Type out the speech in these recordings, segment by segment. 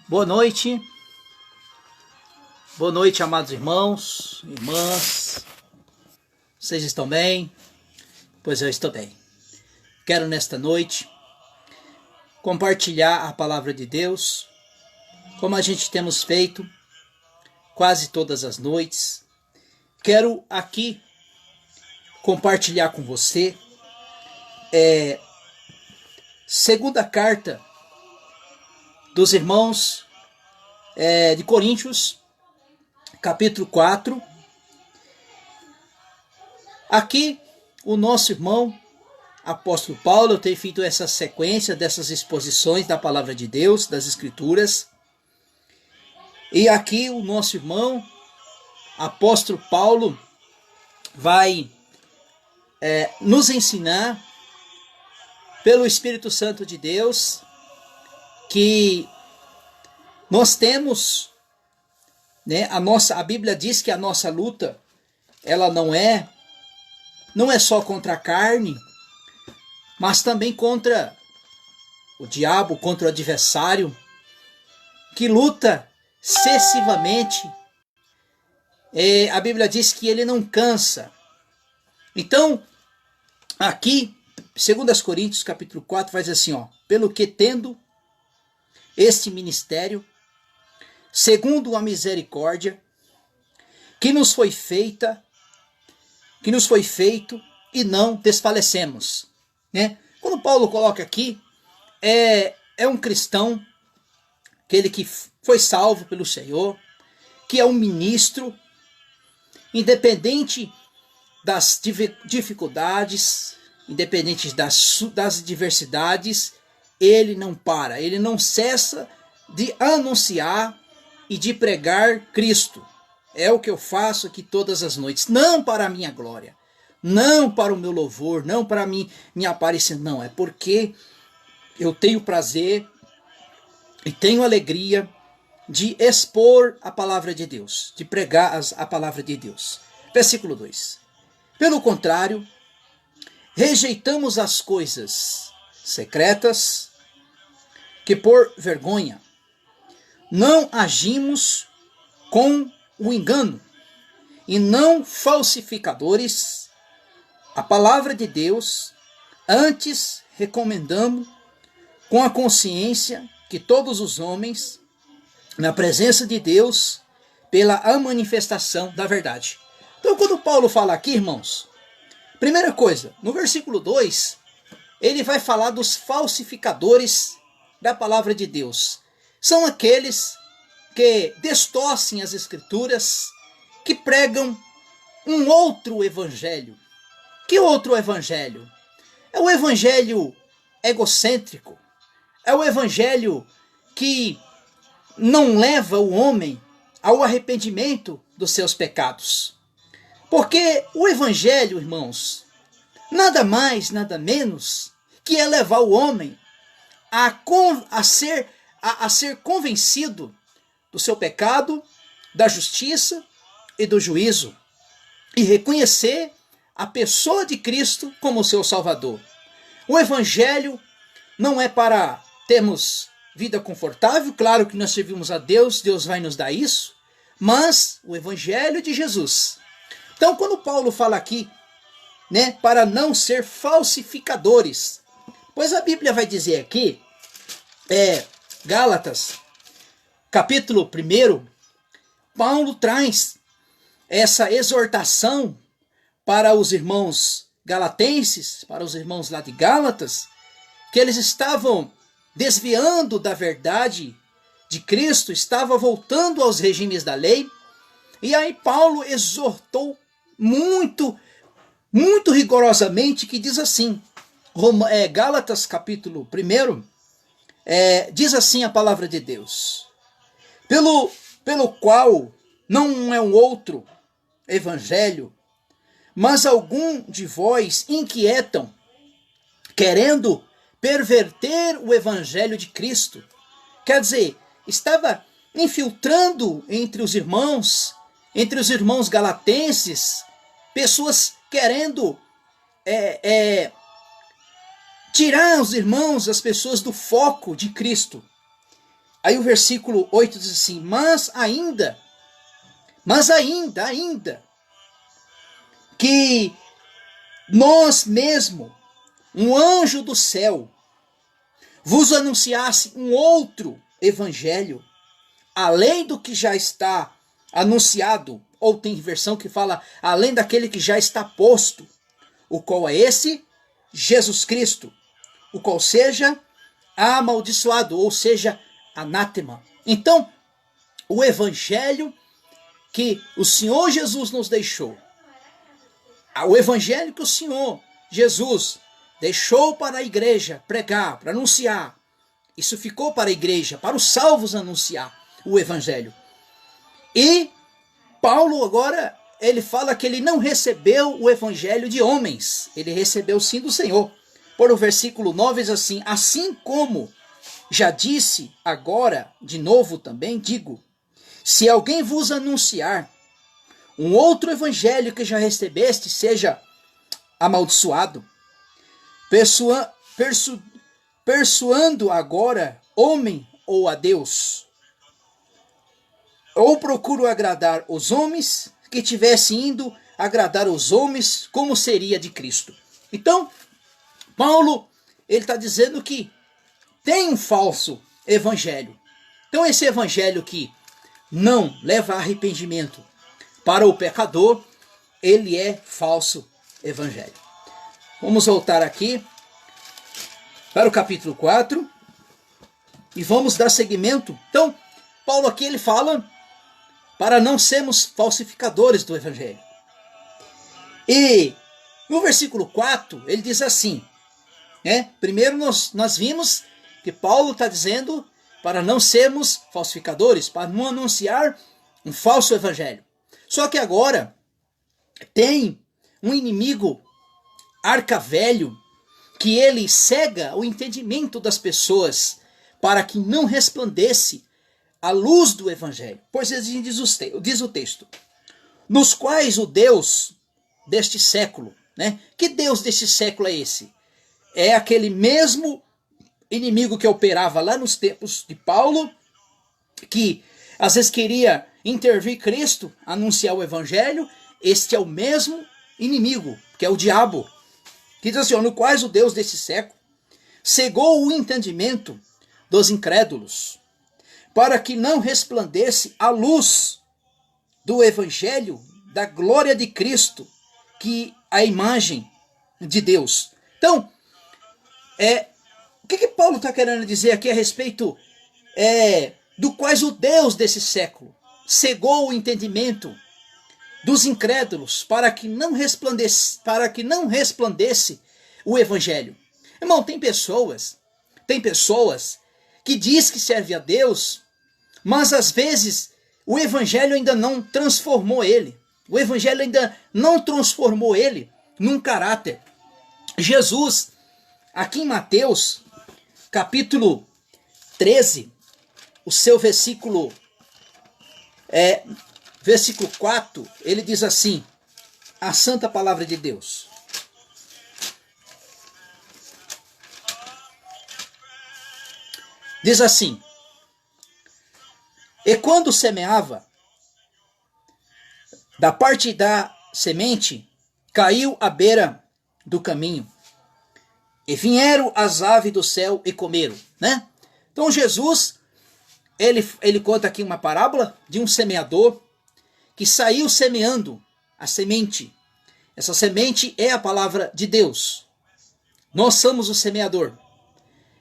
Boa noite, amados irmãos, irmãs, vocês estão bem? Pois eu estou bem. Quero nesta noite compartilhar a palavra de Deus, como a gente temos feito quase todas as noites. Quero aqui compartilhar com você segunda carta dos irmãos de Coríntios, capítulo 4. Aqui o nosso irmão apóstolo Paulo tem feito essa sequência dessas exposições da palavra de Deus, das escrituras. E aqui o nosso irmão apóstolo Paulo vai nos ensinar pelo Espírito Santo de Deus que nós temos, a Bíblia diz que a nossa luta, ela não é só contra a carne, mas também contra o diabo, contra o adversário, que luta excessivamente. A Bíblia diz que ele não cansa. Então, aqui, 2 Coríntios capítulo 4, faz assim, pelo que tendo este ministério, segundo a misericórdia que nos foi feito e não desfalecemos. Quando Paulo coloca aqui, é um cristão, aquele que foi salvo pelo Senhor, que é um ministro, independente das dificuldades, independente das adversidades, ele não para, ele não cessa de anunciar e de pregar Cristo. É o que eu faço aqui todas as noites, não para a minha glória, não para o meu louvor, não para mim me aparecer, não, é porque eu tenho prazer e tenho alegria de expor a palavra de Deus, de pregar a palavra de Deus. Versículo 2. Pelo contrário, rejeitamos as coisas secretas, que por vergonha não agimos com o engano e não falsificadores a palavra de Deus, antes recomendamos com a consciência que todos os homens, na presença de Deus, pela manifestação da verdade. Então, quando Paulo fala aqui, irmãos, primeira coisa, no versículo 2, ele vai falar dos falsificadores da palavra de Deus. São aqueles que distorcem as escrituras, que pregam um outro evangelho. Que outro evangelho? É o evangelho egocêntrico, é o evangelho que não leva o homem ao arrependimento dos seus pecados. Porque o evangelho, irmãos, nada mais, nada menos que é levar o homem a ser convencido do seu pecado, da justiça e do juízo, e reconhecer a pessoa de Cristo como seu Salvador. O evangelho não é para termos vida confortável, claro que nós servimos a Deus, Deus vai nos dar isso, mas o evangelho de Jesus. Então, quando Paulo fala aqui, para não ser falsificadores, pois a Bíblia vai dizer aqui, Gálatas, capítulo 1, Paulo traz essa exortação para os irmãos galatenses, para os irmãos lá de Gálatas, que eles estavam desviando da verdade de Cristo, estavam voltando aos regimes da lei. E aí Paulo exortou muito rigorosamente, que diz assim, Gálatas capítulo 1, diz assim a palavra de Deus: pelo qual não é um outro evangelho, mas algum de vós inquietam, querendo perverter o evangelho de Cristo. Quer dizer, estava infiltrando entre os irmãos galatenses, pessoas querendo tirar os irmãos, as pessoas do foco de Cristo. Aí o versículo 8 diz assim: mas ainda, que nós mesmo, um anjo do céu, vos anunciasse um outro evangelho, além do que já está anunciado, ou tem versão que fala além daquele que já está posto, o qual é esse? Jesus Cristo, o qual seja amaldiçoado, ou seja, anátema. Então, o evangelho que o Senhor Jesus nos deixou, o evangelho que o Senhor Jesus deixou para a igreja pregar, para anunciar, isso ficou para a igreja, para os salvos anunciar o evangelho. E Paulo agora, ele fala que ele não recebeu o evangelho de homens, ele recebeu sim do Senhor. Por o versículo 9 diz assim: assim como já disse, agora de novo também digo, se alguém vos anunciar um outro evangelho que já recebeste, seja amaldiçoado, persuando agora homem ou a Deus, ou procuro agradar os homens, que tivesse indo agradar os homens, como seria de Cristo. Então, Paulo, ele está dizendo que tem um falso evangelho. Então, esse evangelho que não leva a arrependimento para o pecador, ele é falso evangelho. Vamos voltar aqui para o capítulo 4 e vamos dar seguimento. Então, Paulo aqui ele fala para não sermos falsificadores do evangelho. E no versículo 4 ele diz assim, primeiro nós vimos que Paulo está dizendo para não sermos falsificadores, para não anunciar um falso evangelho. Só que agora tem um inimigo arcavelho que ele cega o entendimento das pessoas para que não resplandece a luz do evangelho. Pois diz o texto, nos quais o Deus deste século, que Deus deste século é esse? É aquele mesmo inimigo que operava lá nos tempos de Paulo, que às vezes queria intervir Cristo, anunciar o evangelho. Este é o mesmo inimigo, que é o diabo, que diz assim, no quais o Deus desse século cegou o entendimento dos incrédulos, para que não resplandece a luz do evangelho da glória de Cristo, que é a imagem de Deus. Então, o que Paulo está querendo dizer aqui a respeito do quais o Deus desse século cegou o entendimento dos incrédulos para que não resplandece o evangelho. Irmão, tem pessoas que diz que serve a Deus, mas às vezes o evangelho ainda não transformou ele. O evangelho ainda não transformou ele num caráter. Jesus, aqui em Mateus, capítulo 13, o seu versículo 4, ele diz assim, a santa palavra de Deus. Diz assim, e quando semeava, da parte da semente, caiu à beira do caminho, e vieram as aves do céu e comeram, Então Jesus, ele conta aqui uma parábola de um semeador que saiu semeando a semente. Essa semente é a palavra de Deus. Nós somos o semeador.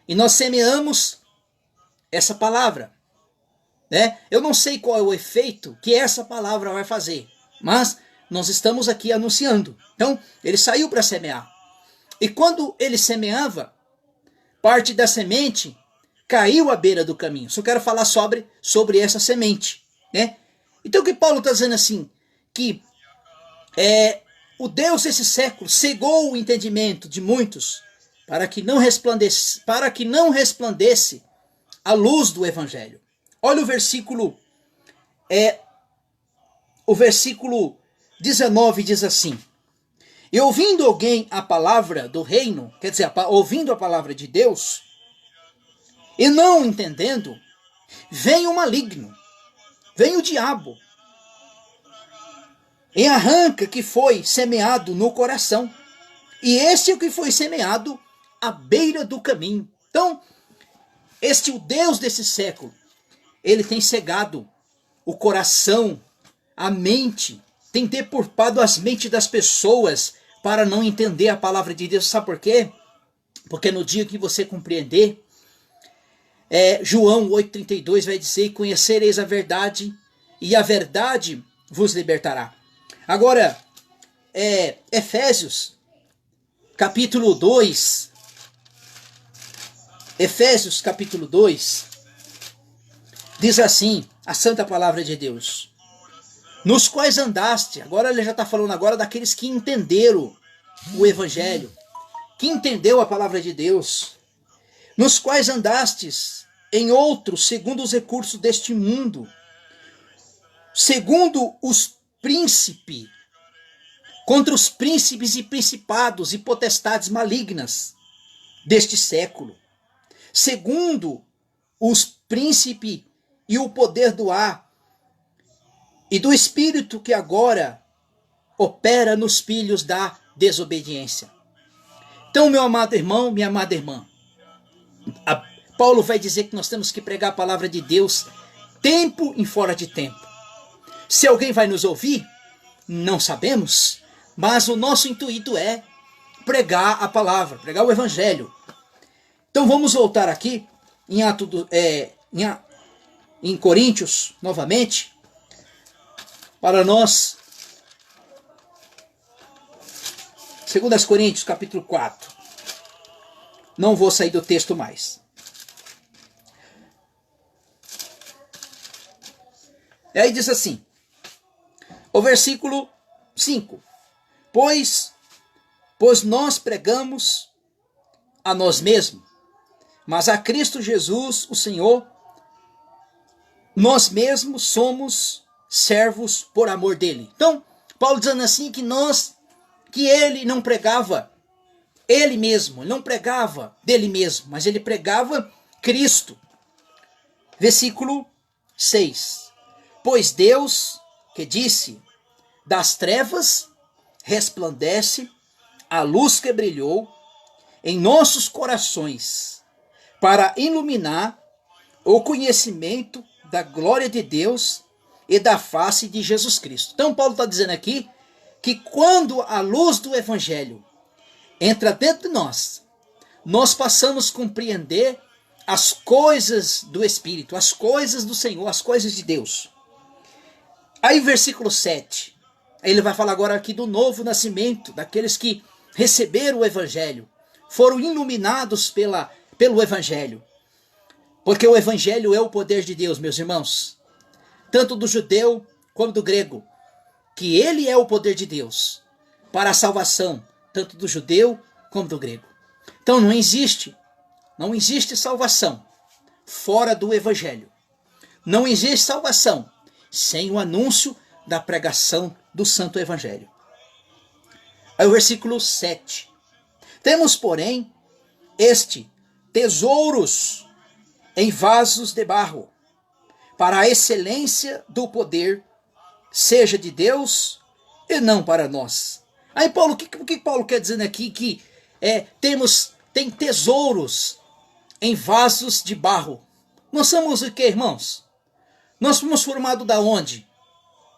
E nós semeamos essa palavra, né? Eu não sei qual é o efeito que essa palavra vai fazer, mas nós estamos aqui anunciando. Então, ele saiu para semear. E quando ele semeava, parte da semente caiu à beira do caminho. Só quero falar sobre essa semente, né? Então, o que Paulo está dizendo assim, que o Deus desse século cegou o entendimento de muitos para que não resplandece a luz do evangelho. Olha o versículo 19 diz assim: e ouvindo alguém a palavra do reino, quer dizer, ouvindo a palavra de Deus, e não entendendo, vem o maligno, vem o diabo, e arranca que foi semeado no coração. E este é o que foi semeado à beira do caminho. Então, o Deus desse século, ele tem cegado o coração, a mente, tem deturpado as mentes das pessoas para não entender a palavra de Deus. Sabe por quê? Porque no dia que você compreender, João 8,32 vai dizer: conhecereis a verdade, e a verdade vos libertará. Agora, Efésios, capítulo 2, diz assim, a santa palavra de Deus: nos quais andaste. Agora ele já está falando agora daqueles que entenderam o evangelho, que entendeu a palavra de Deus. Nos quais andastes em outros, segundo os recursos deste mundo, segundo os príncipes, contra os príncipes e principados e potestades malignas deste século, segundo os príncipes e o poder do ar e do espírito que agora opera nos filhos da desobediência. Então, meu amado irmão, minha amada irmã, Paulo vai dizer que nós temos que pregar a palavra de Deus tempo e fora de tempo. Se alguém vai nos ouvir, não sabemos, mas o nosso intuito é pregar a palavra, pregar o evangelho. Então vamos voltar aqui em Coríntios, novamente, para nós. 2 Coríntios, capítulo 4. Não vou sair do texto mais. E aí diz assim, o versículo 5. Pois nós pregamos a nós mesmos, mas a Cristo Jesus, o Senhor, nós mesmos somos servos por amor dele. Então, Paulo dizendo assim que ele não pregava ele mesmo, ele não pregava dele mesmo, mas ele pregava Cristo. Versículo 6. Pois Deus, que disse, das trevas resplandece a luz que brilhou em nossos corações, para iluminar o conhecimento da glória de Deus e da face de Jesus Cristo. Então Paulo está dizendo aqui que quando a luz do evangelho entra dentro de nós, nós passamos a compreender as coisas do Espírito, as coisas do Senhor, as coisas de Deus. Aí versículo 7, ele vai falar agora aqui do novo nascimento, daqueles que receberam o evangelho, foram iluminados pelo evangelho. Porque o evangelho é o poder de Deus, meus irmãos, tanto do judeu como do grego, que ele é o poder de Deus para a salvação, tanto do judeu como do grego. Então não existe salvação fora do evangelho. Não existe salvação sem o anúncio da pregação do santo evangelho. Aí o versículo 7. Temos, porém, tesouros em vasos de barro, para a excelência do poder, seja de Deus e não para nós. Aí Paulo, o que Paulo quer dizer aqui? Que tem tesouros em vasos de barro. Nós somos o que, irmãos? Nós fomos formados da onde?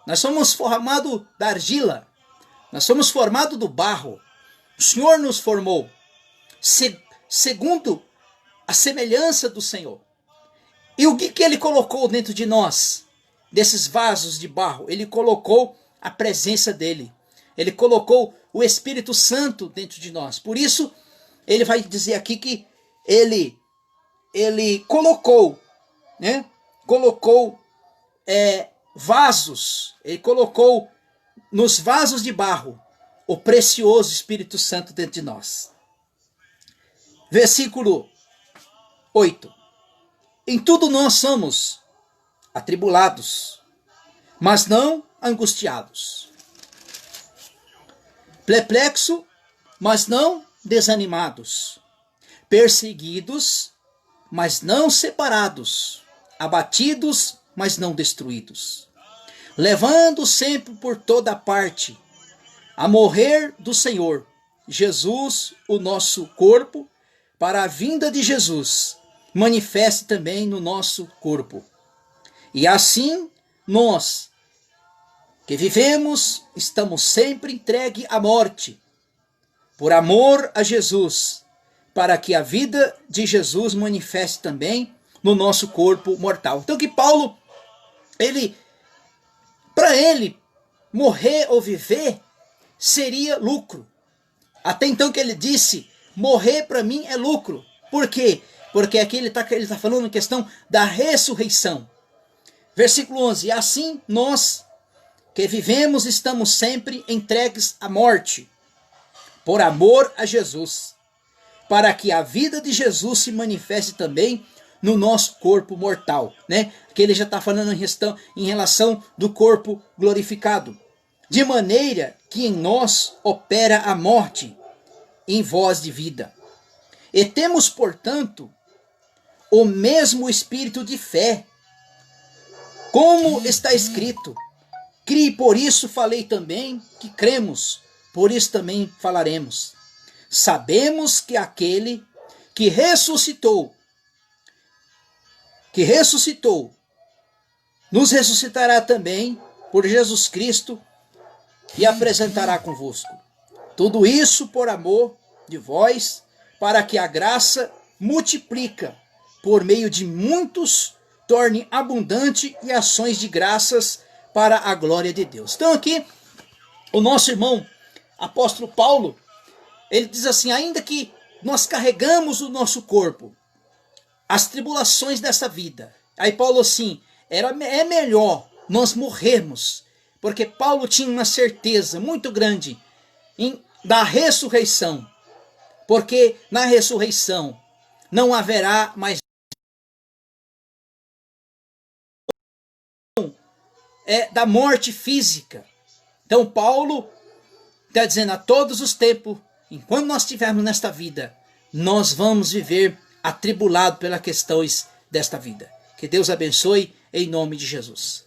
Nós somos formados da argila. Nós somos formados do barro. O Senhor nos formou segundo a semelhança do Senhor. E o que Ele colocou dentro de nós? Desses vasos de barro. Ele colocou a presença dEle. Ele colocou o Espírito Santo dentro de nós. Por isso, ele vai dizer aqui que ele colocou, né? Colocou vasos. Ele colocou nos vasos de barro o precioso Espírito Santo dentro de nós. Versículo 8. Em tudo nós somos atribulados, mas não angustiados. Perplexo, mas não desanimados. Perseguidos, mas não separados. Abatidos, mas não destruídos. Levando sempre por toda parte a morrer do Senhor Jesus, o nosso corpo, para a vinda de Jesus, manifeste também no nosso corpo. E assim, nós que vivemos, estamos sempre entregue à morte, por amor a Jesus, para que a vida de Jesus manifeste também no nosso corpo mortal. Então que Paulo, para ele, morrer ou viver seria lucro. Até então que ele disse, morrer para mim é lucro. Por quê? Porque aqui ele está falando em questão da ressurreição. Versículo 11, assim nós que vivemos estamos sempre entregues à morte, por amor a Jesus, para que a vida de Jesus se manifeste também no nosso corpo mortal, né? Que ele já está falando em relação do corpo glorificado. De maneira que em nós opera a morte, em vós de vida. E temos, portanto, o mesmo espírito de fé, como está escrito, criei, por isso falei também que cremos, por isso também falaremos. Sabemos que aquele que ressuscitou, nos ressuscitará também por Jesus Cristo e apresentará convosco. Tudo isso por amor de vós, para que a graça multiplica por meio de muitos, torne abundante e ações de graças para a glória de Deus. Então aqui, o nosso irmão apóstolo Paulo, ele diz assim, ainda que nós carregamos o nosso corpo, as tribulações dessa vida. Aí Paulo assim, é melhor nós morrermos, porque Paulo tinha uma certeza muito grande da ressurreição, porque na ressurreição não haverá mais da morte física. Então Paulo está dizendo, a todos os tempos, enquanto nós estivermos nesta vida, nós vamos viver atribulado pelas questões desta vida. Que Deus abençoe em nome de Jesus.